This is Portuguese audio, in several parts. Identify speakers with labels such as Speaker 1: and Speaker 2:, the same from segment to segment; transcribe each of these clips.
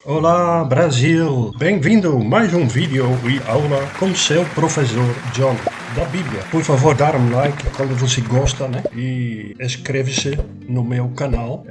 Speaker 1: Olá, Brasil! Bem-vindo a mais um vídeo e aula com seu professor John da Bíblia. Por favor, dar um like quando você gosta, né? E inscreve-se no meu canal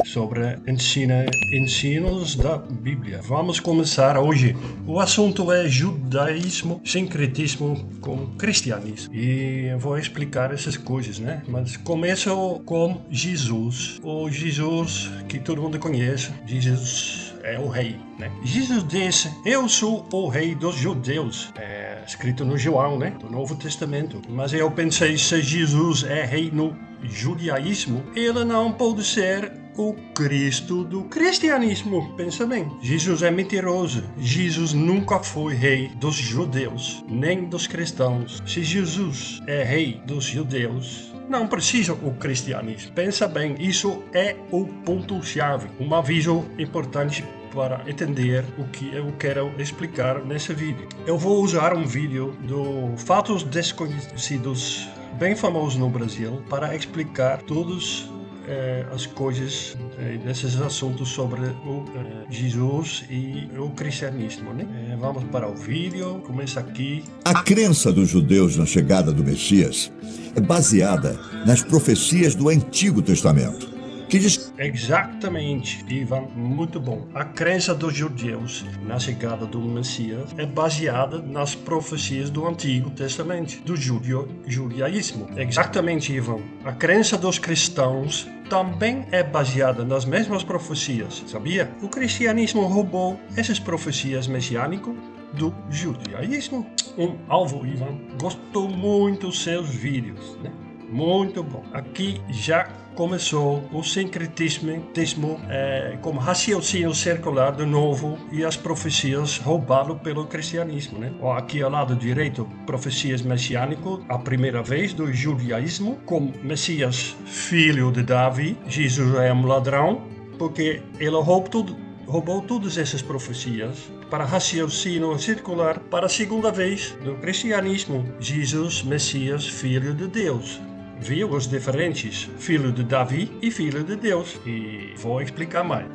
Speaker 1: sobre ensinos da Bíblia. Vamos começar hoje. O assunto é judaísmo, sincretismo com cristianismo. E eu vou explicar essas coisas, né? Mas começo com Jesus. O Jesus que todo mundo conhece. Jesus é o rei, né? Jesus disse: eu sou o rei dos judeus. É escrito no João, né? Do Novo Testamento. Mas eu pensei, se Jesus é rei no judaísmo, ele não pode ser o Cristo do cristianismo. Pensa bem. Jesus é mentiroso. Jesus nunca foi rei dos judeus, nem dos cristãos. Se Jesus é rei dos judeus, não precisa o cristianismo. Pensa bem, isso é o ponto-chave. Um aviso importante para entender o que eu quero explicar nesse vídeo. Eu vou usar um vídeo do Fatos Desconhecidos, bem famoso no Brasil, para explicar todas as coisas desses assuntos sobre o Jesus e o cristianismo, né? Vamos para o vídeo, começa aqui.
Speaker 2: A crença dos judeus na chegada do Messias é baseada nas profecias do Antigo Testamento, que diz...
Speaker 1: Exatamente, Ivan, muito bom. A crença dos judeus na chegada do Messias é baseada nas profecias do Antigo Testamento, do judaísmo. Exatamente, Ivan. A crença dos cristãos também é baseada nas mesmas profecias, sabia? O cristianismo roubou essas profecias messiânicas do judaísmo. Um alvo, Ivan, gostou muito dos seus vídeos, né? Muito bom. Aqui já começou o sincretismo como raciocínio circular de novo e as profecias roubadas pelo cristianismo, né? Aqui ao lado direito, profecias messiânicas, a primeira vez do judaísmo, como Messias, filho de Davi. Jesus é um ladrão porque ele roubou todas essas profecias para raciocínio circular para a segunda vez do cristianismo. Jesus, Messias, filho de Deus. Viu os diferentes? Filho de Davi e filho de Deus. E vou explicar mais.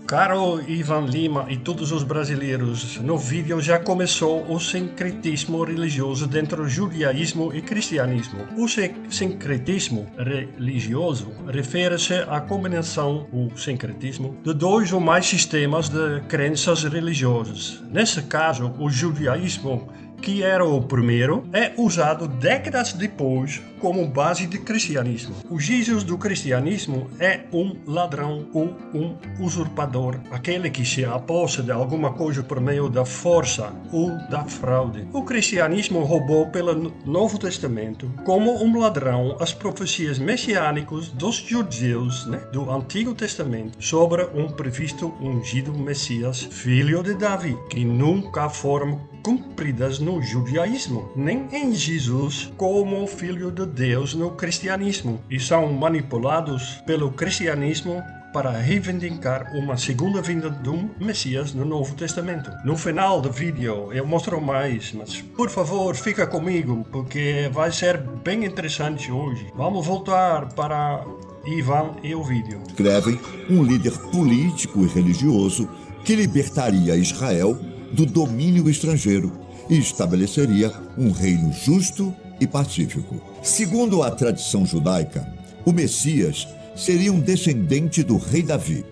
Speaker 1: Caro Ivan Lima e todos os brasileiros, no vídeo já começou o sincretismo religioso dentro do judaísmo e cristianismo. O sincretismo religioso refere-se à combinação, o sincretismo, de dois ou mais sistemas de crenças religiosas. Nesse caso, o judaísmo, que era o primeiro, é usado décadas depois como base de cristianismo. O Jesus do cristianismo é um ladrão ou um usurpador, aquele que se aposta de alguma coisa por meio da força ou da fraude. O cristianismo roubou pelo Novo Testamento, como um ladrão, as profecias messiânicas dos judeus, né, do Antigo Testamento, sobre um previsto ungido Messias, filho de Davi, que nunca foram cumpridas no judaísmo, nem em Jesus como filho de Deus no cristianismo, e são manipulados pelo cristianismo para reivindicar uma segunda vinda do Messias no Novo Testamento. No final do vídeo eu mostro mais, mas por favor fica comigo porque vai ser bem interessante hoje. Vamos voltar para Ivan e o vídeo.
Speaker 2: Escrevem um líder político e religioso que libertaria Israel do domínio estrangeiro e estabeleceria um reino justo e pacífico. Segundo a tradição judaica, o Messias seria um descendente do rei Davi,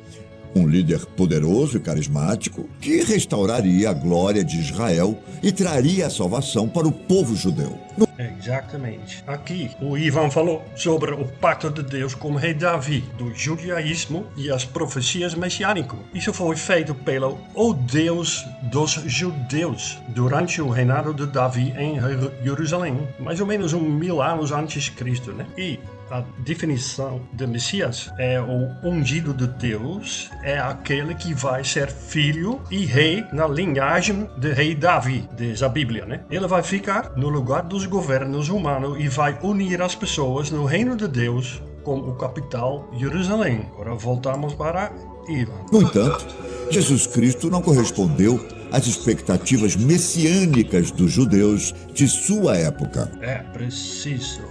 Speaker 2: um líder poderoso e carismático que restauraria a glória de Israel e traria a salvação para o povo judeu.
Speaker 1: Exatamente. Aqui o Ivan falou sobre o pacto de Deus com o rei Davi, do judaísmo e as profecias messiânicas. Isso foi feito pelo Deus dos judeus durante o reinado de Davi em Jerusalém, mais ou menos 1000 anos antes de Cristo, né? E a definição de Messias é o ungido de Deus, é aquele que vai ser filho e rei na linhagem de rei Davi, diz a Bíblia, né? Ele vai ficar no lugar dos governos humanos e vai unir as pessoas no reino de Deus com o capital Jerusalém. Agora voltamos para Ivan.
Speaker 2: No entanto, Jesus Cristo não correspondeu às expectativas messiânicas dos judeus de sua época.
Speaker 1: É preciso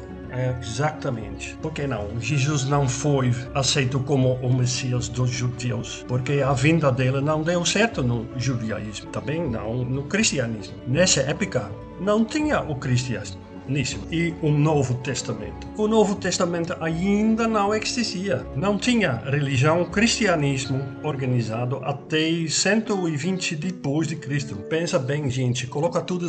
Speaker 1: Exatamente. Por que não? Jesus não foi aceito como o Messias dos judeus, porque a vinda dele não deu certo no judaísmo, também não no cristianismo. Nessa época, não tinha o cristianismo e o Novo Testamento. O Novo Testamento ainda não existia. Não tinha religião, cristianismo organizado até 120 depois de Cristo. Pensa bem, gente, coloca tudo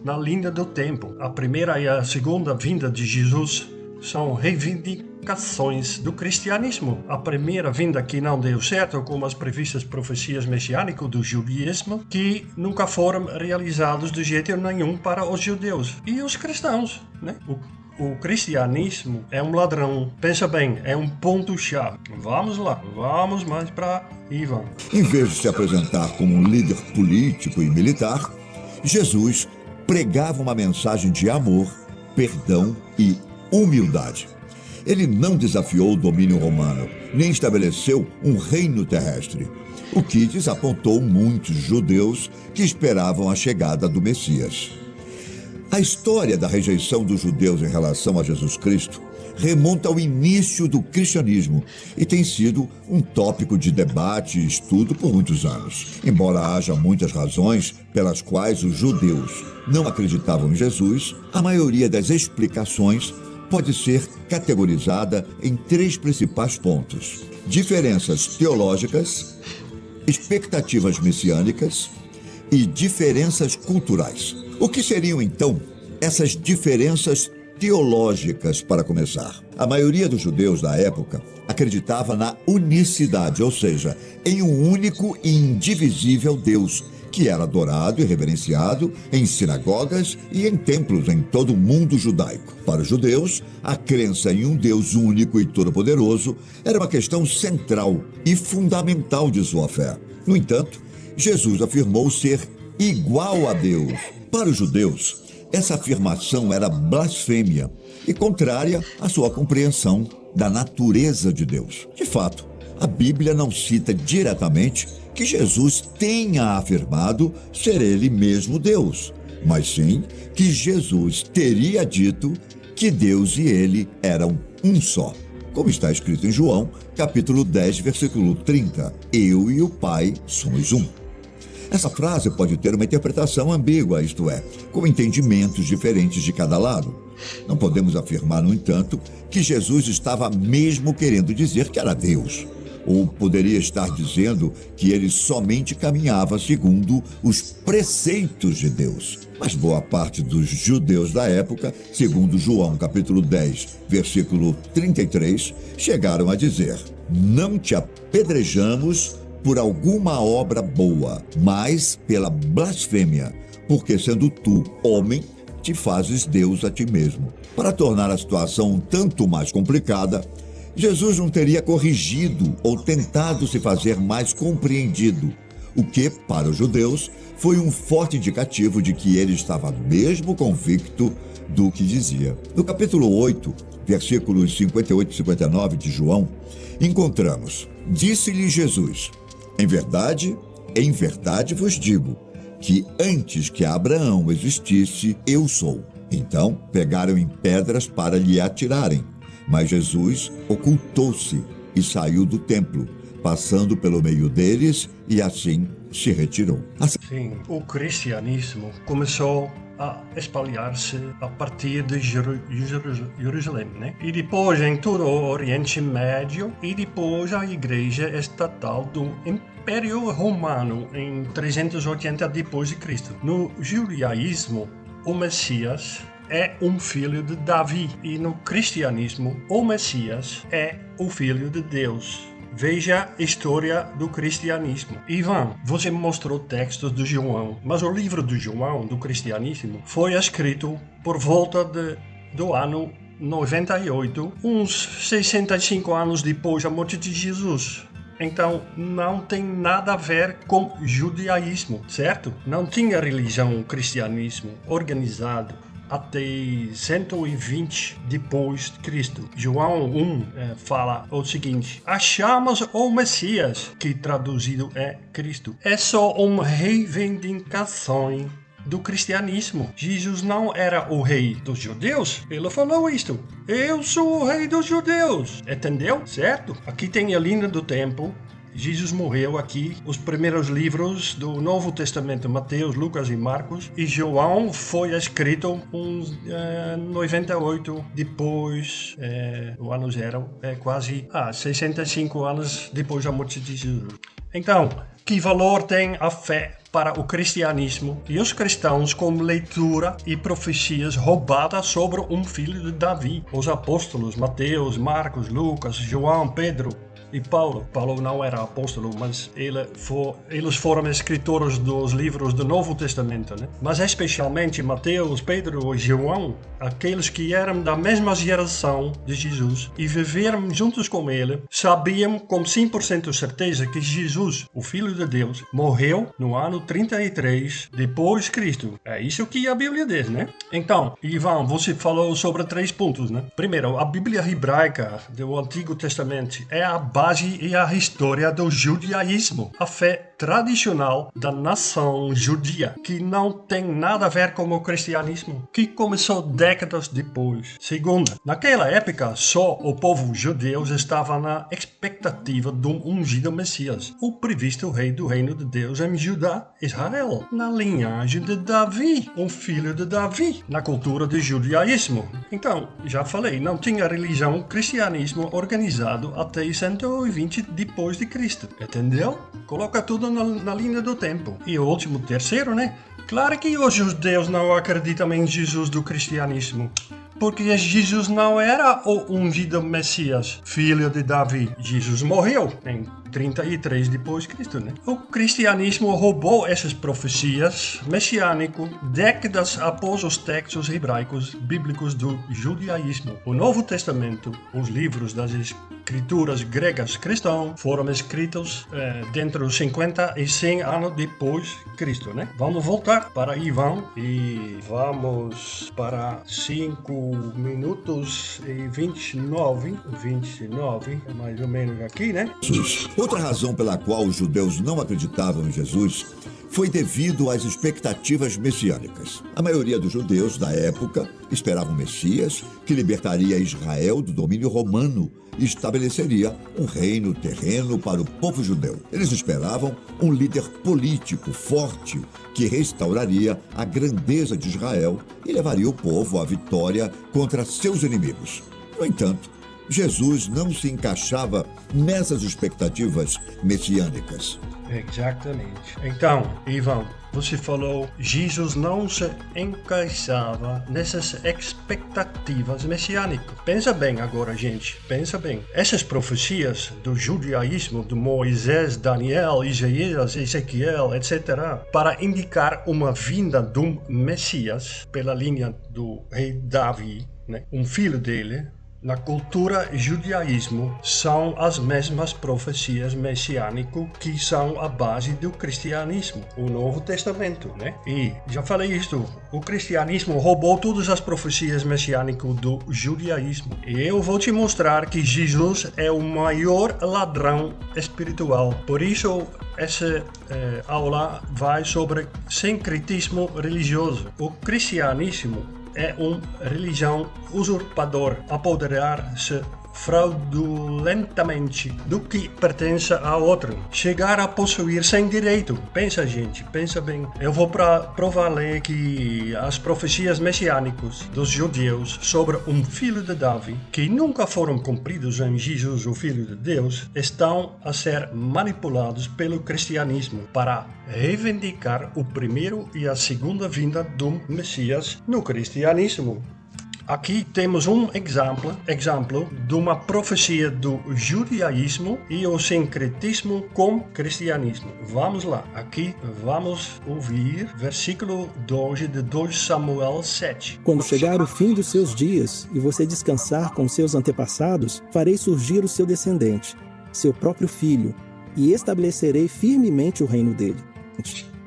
Speaker 1: na linha do tempo. A primeira e a segunda vinda de Jesus são reivindicações do cristianismo. A primeira vinda que não deu certo, como as previstas profecias messiânicas do judaísmo, que nunca foram realizados de jeito nenhum para os judeus e os cristãos, né? O cristianismo é um ladrão. Pensa bem, é um ponto-chave. Vamos lá, vamos mais para Ivan.
Speaker 2: Em vez de se apresentar como um líder político e militar, Jesus pregava uma mensagem de amor, perdão e humildade. Ele não desafiou o domínio romano, nem estabeleceu um reino terrestre, o que desapontou muitos judeus que esperavam a chegada do Messias. A história da rejeição dos judeus em relação a Jesus Cristo remonta ao início do cristianismo e tem sido um tópico de debate e estudo por muitos anos. Embora haja muitas razões pelas quais os judeus não acreditavam em Jesus, a maioria das explicações pode ser categorizada em 3 principais pontos: diferenças teológicas, expectativas messiânicas e diferenças culturais. O que seriam, então, essas diferenças teológicas, para começar? A maioria dos judeus da época acreditava na unicidade, ou seja, em um único e indivisível Deus, que era adorado e reverenciado em sinagogas e em templos em todo o mundo judaico. Para os judeus, a crença em um Deus único e todo-poderoso era uma questão central e fundamental de sua fé. No entanto, Jesus afirmou ser igual a Deus. Para os judeus, essa afirmação era blasfêmia e contrária à sua compreensão da natureza de Deus. De fato, a Bíblia não cita diretamente que Jesus tenha afirmado ser ele mesmo Deus, mas sim que Jesus teria dito que Deus e ele eram um só. Como está escrito em João, capítulo 10, versículo 30, eu e o Pai somos um. Essa frase pode ter uma interpretação ambígua, isto é, com entendimentos diferentes de cada lado. Não podemos afirmar, no entanto, que Jesus estava mesmo querendo dizer que era Deus. Ou poderia estar dizendo que ele somente caminhava segundo os preceitos de Deus. Mas boa parte dos judeus da época, segundo João capítulo 10, versículo 33, chegaram a dizer: não te apedrejamos por alguma obra boa, mas pela blasfêmia, porque sendo tu homem, te fazes Deus a ti mesmo. Para tornar a situação um tanto mais complicada, Jesus não teria corrigido ou tentado se fazer mais compreendido, o que, para os judeus, foi um forte indicativo de que ele estava mesmo convicto do que dizia. No capítulo 8, versículos 58 e 59 de João, encontramos: disse-lhe Jesus: em verdade vos digo, que antes que Abraão existisse, eu sou. Então pegaram em pedras para lhe atirarem. Mas Jesus ocultou-se e saiu do templo, passando pelo meio deles, e assim se retirou.
Speaker 1: Sim, o cristianismo começou a espalhar-se a partir de Jerusalém, né? E depois em todo o Oriente Médio, e depois a Igreja Estatal do Império Romano em 380 depois de Cristo. No judaísmo, o Messias é um filho de Davi, e no cristianismo o Messias é o filho de Deus. Veja a história do cristianismo. Ivan, você mostrou textos de João, mas o livro de João, do cristianismo, foi escrito por volta do ano 98, uns 65 anos depois da morte de Jesus. Então, não tem nada a ver com judaísmo, certo? Não tinha religião, cristianismo organizado até 120 depois de Cristo. João 1 fala o seguinte: achamos o Messias, que traduzido é Cristo. É só uma reivindicação do cristianismo. Jesus não era o rei dos judeus. Ele falou isto. Eu sou o rei dos judeus. Entendeu? Certo? Aqui tem a linha do tempo. Jesus morreu aqui, os primeiros livros do Novo Testamento, Mateus, Lucas e Marcos, e João foi escrito uns 98 depois, o ano zero, quase 65 anos depois da morte de Jesus. Então, que valor tem a fé para o cristianismo e os cristãos como leitura e profecias roubadas sobre um filho de Davi? Os apóstolos, Mateus, Marcos, Lucas, João, Pedro e Paulo. Paulo não era apóstolo, mas eles foram escritores dos livros do Novo Testamento, né? Mas especialmente Mateus, Pedro e João, aqueles que eram da mesma geração de Jesus e viveram juntos com ele, sabiam com 100% certeza que Jesus, o Filho de Deus, morreu no ano 33 depois de Cristo. É isso que a Bíblia diz, né? Então, Ivan, você falou sobre 3 pontos, né? Primeiro, a Bíblia hebraica do Antigo Testamento é a base e a história do judaísmo, a fé tradicional da nação judia, que não tem nada a ver com o cristianismo, que começou décadas depois. Segundo, naquela época, só o povo judeu estava na expectativa de um ungido Messias, o previsto rei do reino de Deus em Judá, Israel, na linhagem de Davi, um filho de Davi, na cultura do judaísmo. Então, já falei, não tinha religião cristianismo organizado até 120 depois de Cristo. Entendeu? Coloca tudo na linha do tempo. E o último, terceiro, né? Claro que os judeus não acreditam em Jesus do cristianismo, porque Jesus não era o ungido Messias, filho de Davi. Jesus morreu em 33 depois de Cristo, né? O cristianismo roubou essas profecias messiânicas décadas após os textos hebraicos bíblicos do judaísmo. O Novo Testamento, os livros das escrituras gregas cristãs, foram escritos dentro de 50 e 100 anos depois de Cristo, né? Vamos voltar para Ivan e vamos para 5 minutos e 29, mais ou menos aqui, né?
Speaker 2: Outra razão pela qual os judeus não acreditavam em Jesus foi devido às expectativas messiânicas. A maioria dos judeus da época esperava um Messias que libertaria Israel do domínio romano e estabeleceria um reino terreno para o povo judeu. Eles esperavam um líder político forte que restauraria a grandeza de Israel e levaria o povo à vitória contra seus inimigos. No entanto, Jesus não se encaixava nessas expectativas messiânicas.
Speaker 1: Exatamente. Então, Ivan, você falou Jesus não se encaixava nessas expectativas messiânicas. Pensa bem agora, gente. Pensa bem. Essas profecias do judaísmo, de Moisés, Daniel, Isaías, Ezequiel, etc., para indicar uma vinda de um Messias pela linha do rei Davi, né? Um filho dele, na cultura judaísmo, são as mesmas profecias messiânicas que são a base do cristianismo, o Novo Testamento, né? E já falei isto, o cristianismo roubou todas as profecias messiânicas do judaísmo. E eu vou te mostrar que Jesus é o maior ladrão espiritual. Por isso, essa aula vai sobre sincretismo religioso. O cristianismo é uma religião usurpadora, apoderar-se fraudulentamente do que pertence a outro, chegar a possuir sem direito. Pensa, gente, pensa bem. Eu vou provar-lhe que as profecias messiânicas dos judeus sobre um filho de Davi, que nunca foram cumpridos em Jesus, o Filho de Deus, estão a ser manipulados pelo cristianismo para reivindicar o primeiro e a segunda vinda do Messias no cristianismo. Aqui temos um exemplo de uma profecia do judaísmo e o sincretismo com o cristianismo. Vamos lá, aqui vamos ouvir versículo 12 de 2 Samuel 7.
Speaker 3: Quando chegar o fim dos seus dias e você descansar com seus antepassados, farei surgir o seu descendente, seu próprio filho, e estabelecerei firmemente o reino dele.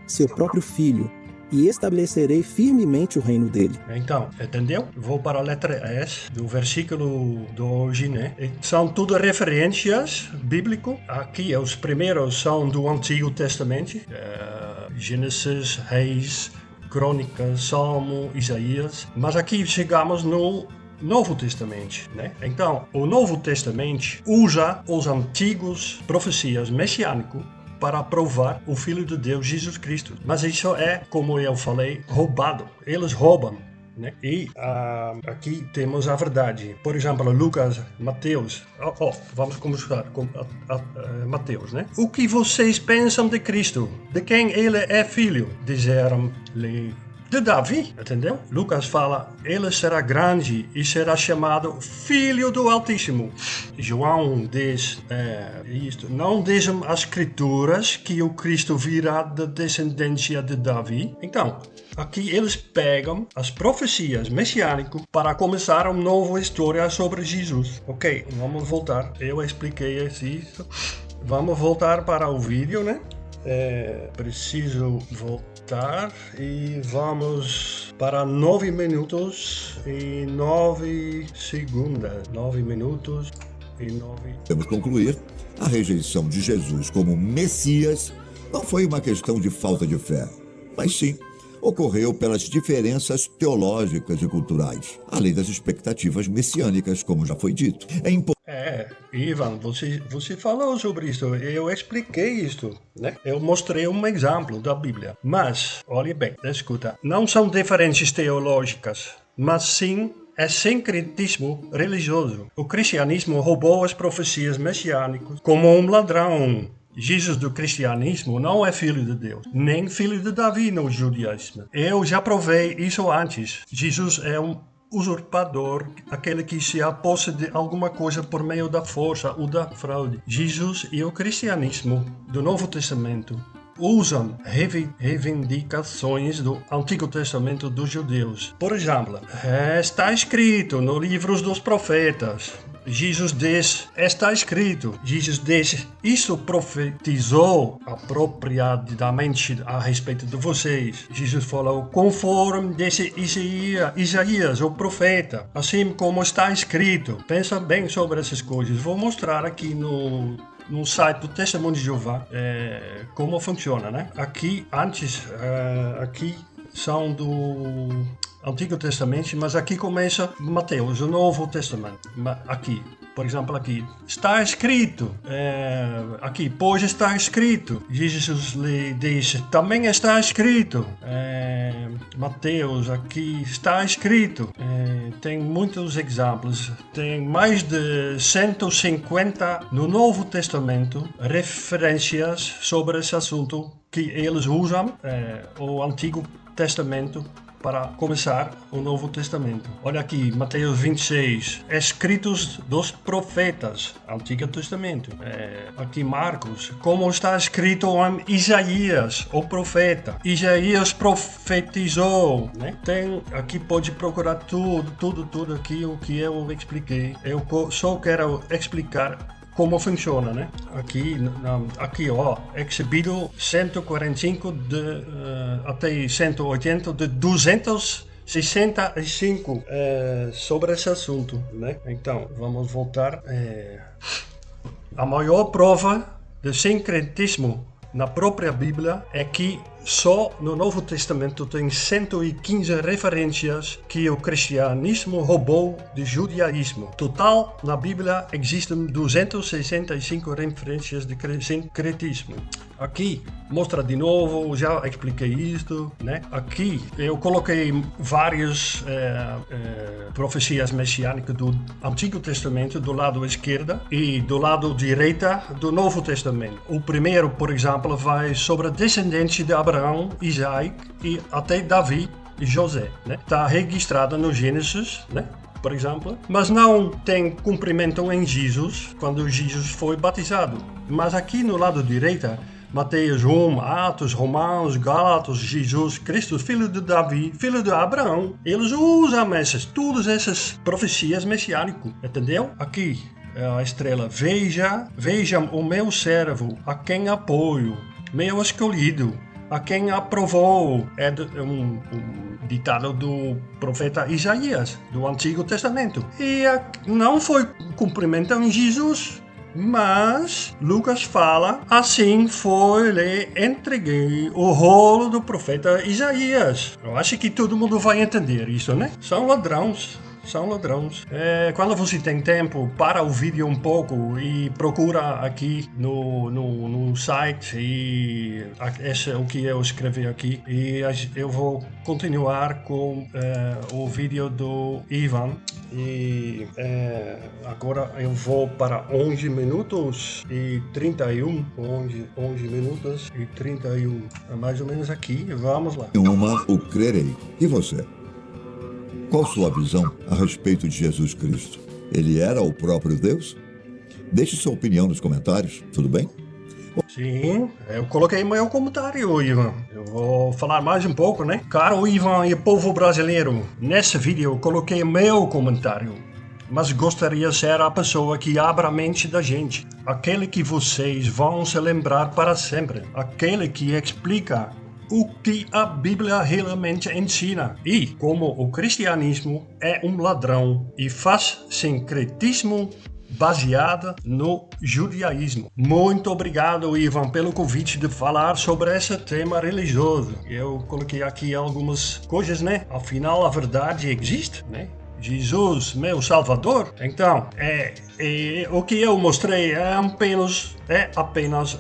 Speaker 3: Seu próprio filho. E estabelecerei firmemente o reino dele.
Speaker 1: Então, entendeu? Vou para a letra S do versículo 12, né? São tudo referências bíblicas. Aqui, os primeiros são do Antigo Testamento. Gênesis, Reis, Crônicas, Salmo, Isaías, mas aqui chegamos no Novo Testamento, né? Então, o Novo Testamento usa os antigos profecias messiânicas para provar o Filho de Deus, Jesus Cristo. Mas isso é, como eu falei, roubado. Eles roubam, né? E aqui temos a verdade. Por exemplo, Lucas, Mateus. Vamos começar com Mateus, né? O que vocês pensam de Cristo? De quem ele é filho? Disseram-lhe de Davi, entendeu? Lucas fala, ele será grande e será chamado Filho do Altíssimo. João diz isto, não dizem as escrituras que o Cristo virá da descendência de Davi? Então, aqui eles pegam as profecias messiânicas para começar uma nova história sobre Jesus. Ok, vamos voltar, eu expliquei isso. Vamos voltar para o vídeo, né? Preciso voltar e vamos para 9 minutos e 9 segundos. 9 minutos e 9...
Speaker 2: Podemos concluir, a rejeição de Jesus como Messias não foi uma questão de falta de fé, mas sim ocorreu pelas diferenças teológicas e culturais, além das expectativas messiânicas, como já foi dito.
Speaker 1: Ivan, você falou sobre isso, eu expliquei isso, né? Eu mostrei um exemplo da Bíblia. Mas, olhe bem, escuta, não são diferenças teológicas, mas sim é sincretismo religioso. O cristianismo roubou as profecias messiânicas como um ladrão. Jesus do cristianismo não é filho de Deus, nem filho de Davi no judaísmo. Eu já provei isso antes. Jesus é um usurpador, aquele que se aposta de alguma coisa por meio da força ou da fraude. Jesus e o cristianismo do Novo Testamento usam reivindicações do Antigo Testamento dos judeus. Por exemplo, está escrito nos livros dos profetas. Jesus diz, está escrito. Jesus diz, isso profetizou apropriadamente a respeito de vocês. Jesus falou, conforme disse Isaías, o profeta, assim como está escrito. Pensa bem sobre essas coisas. Vou mostrar aqui no site do Testemunho de Jeová como funciona, né? Aqui são do Antigo Testamento, mas aqui começa Mateus, o Novo Testamento. Aqui, por exemplo, aqui está escrito, aqui, pois está escrito. Jesus lhe disse, também está escrito. Mateus, aqui está escrito. Tem muitos exemplos, tem mais de 150 no Novo Testamento referências sobre esse assunto que eles usam o Antigo Testamento para começar o Novo Testamento. Olha aqui, Mateus 26, escritos dos profetas, Antigo Testamento. Aqui Marcos, como está escrito em Isaías, o profeta. Isaías profetizou, né? Aqui pode procurar tudo aqui o que eu expliquei. Eu só quero explicar como funciona, né? Aqui, ó, exibido 145 até 180 de 265 sobre esse assunto, né? Então, vamos voltar. A maior prova de sincretismo na própria Bíblia é que só no Novo Testamento tem 115 referências que o cristianismo roubou do judaísmo. Total, na Bíblia existem 265 referências de sincretismo. Aqui mostra de novo, já expliquei isto, né? Aqui eu coloquei várias profecias messiânicas do Antigo Testamento do lado esquerdo e do lado direito do Novo Testamento. O primeiro, por exemplo, vai sobre a descendência de Abraão, Isaac e até Davi e José, né? Está registrado no Gênesis, né? Por exemplo, mas não tem cumprimento em Jesus quando Jesus foi batizado. Mas aqui no lado direito, Mateus 1, Atos, Romanos, Gálatas, Jesus Cristo, filho de Davi, filho de Abraão. Eles usam todas essas profecias messiânicas, entendeu? Aqui a estrela, vejam o meu servo, a quem apoio, meu escolhido, a quem aprovou. É um ditado do profeta Isaías, do Antigo Testamento. E não foi cumprimento em Jesus. Mas Lucas fala, assim foi-lhe entregue o rolo do profeta Isaías. Eu acho que todo mundo vai entender isso, né? São ladrões. Quando você tem tempo, para o vídeo um pouco e procura aqui no site e esse é o que eu escrevi aqui. E eu vou continuar com o vídeo do Ivan. E agora eu vou para 11 minutos e 31. 11 minutos e 31. É mais ou menos aqui. Vamos lá.
Speaker 2: Uma, o crerei. E você? Qual sua visão a respeito de Jesus Cristo? Ele era o próprio Deus? Deixe sua opinião nos comentários, tudo bem?
Speaker 1: Sim, eu coloquei meu comentário, Ivan. Eu vou falar mais um pouco, né? Caro Ivan e povo brasileiro, nesse vídeo eu coloquei meu comentário. Mas gostaria de ser a pessoa que abre a mente da gente. Aquele que vocês vão se lembrar para sempre. Aquele que explica o que a Bíblia realmente ensina e como o cristianismo é um ladrão e faz sincretismo baseado no judaísmo. Muito obrigado, Ivan, pelo convite de falar sobre esse tema religioso. Eu coloquei aqui algumas coisas, né? Afinal, a verdade existe, né? Jesus, meu Salvador. Então, o que eu mostrei é apenas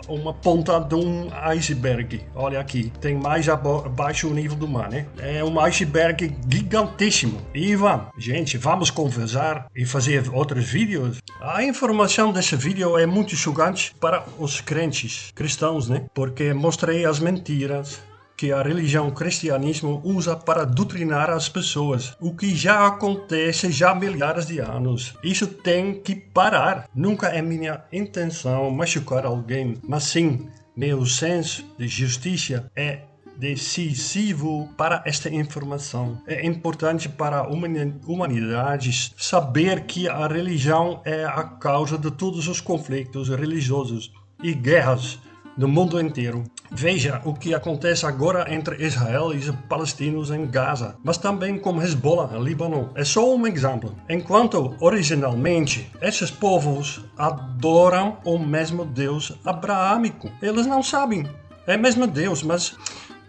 Speaker 1: uma ponta de um iceberg. Olha aqui, tem mais abaixo o nível do mar, né? É um iceberg gigantíssimo. Ivan, gente, vamos conversar e fazer outros vídeos. A informação desse vídeo é muito chocante para os crentes cristãos, né? Porque mostrei as mentiras que a religião cristianismo usa para doutrinar as pessoas, o que já acontece já há milhares de anos. Isso tem que parar. Nunca é minha intenção machucar alguém, mas sim, meu senso de justiça é decisivo para esta informação. É importante para a humanidade saber que a religião é a causa de todos os conflitos religiosos e guerras no mundo inteiro. Veja o que acontece agora entre Israel e os palestinos em Gaza, mas também com Hezbollah no Líbano. É só um exemplo. Enquanto originalmente esses povos adoram o mesmo Deus abraâmico, eles não sabem. É o mesmo Deus, mas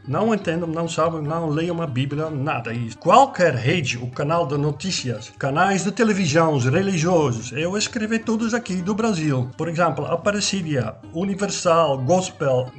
Speaker 1: não entendam, não sabem, não leiam a Bíblia, nada disso. Qualquer rede, o canal de notícias, canais de televisão religiosos, eu escrevi todos aqui do Brasil. Por exemplo, Aparecida, Universal, Gospel,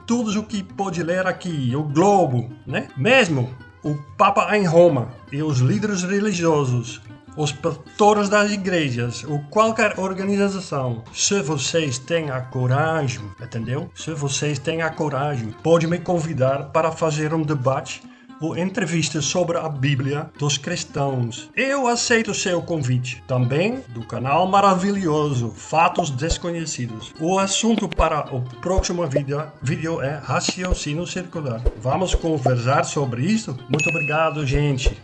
Speaker 1: tudo o que pode ler aqui, o Globo, né? Mesmo o Papa em Roma e os líderes religiosos, os pastores das igrejas ou qualquer organização, se vocês têm a coragem, entendeu? Se vocês têm a coragem, pode me convidar para fazer um debate ou entrevista sobre a Bíblia dos cristãos. Eu aceito seu convite. Também do canal maravilhoso Fatos Desconhecidos. O assunto para o próximo vídeo é raciocínio circular. Vamos conversar sobre isso? Muito obrigado, gente.